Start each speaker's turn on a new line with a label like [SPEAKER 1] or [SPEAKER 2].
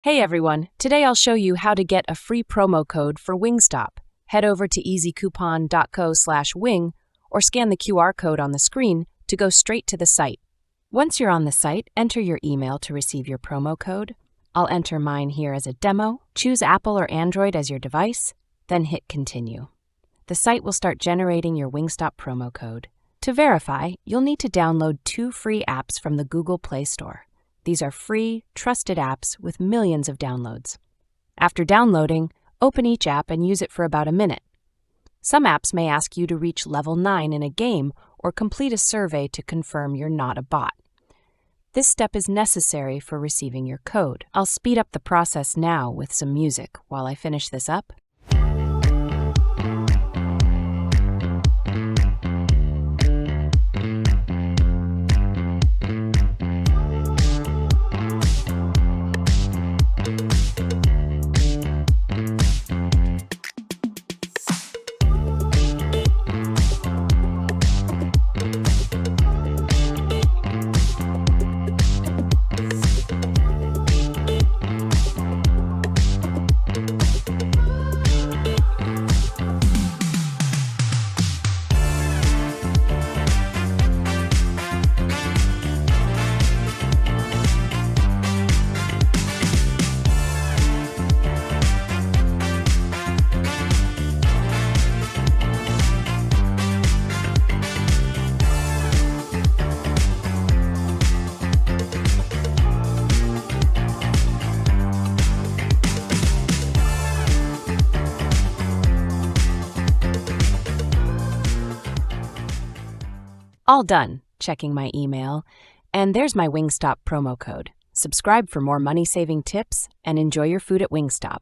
[SPEAKER 1] Hey everyone, today I'll show you how to get a free promo code for Wingstop. Head over to easycoupon.co/wing or scan the QR code on the screen to go straight to the site. Once you're on the site, enter your email to receive your promo code. I'll enter mine here as a demo. Choose Apple or Android as your device, then hit continue. The site will start generating your Wingstop promo code. To verify, you'll need to download 2 free apps from the Google Play Store. These are free, trusted apps with millions of downloads. After downloading, open each app and use it for about a minute. Some apps may ask you to reach level 9 in a game or complete a survey to confirm you're not a bot. This step is necessary for receiving your code. I'll speed up the process now with some music while I finish this up. All done, checking my email, and there's my Wingstop promo code. Subscribe for more money-saving tips and enjoy your food at Wingstop.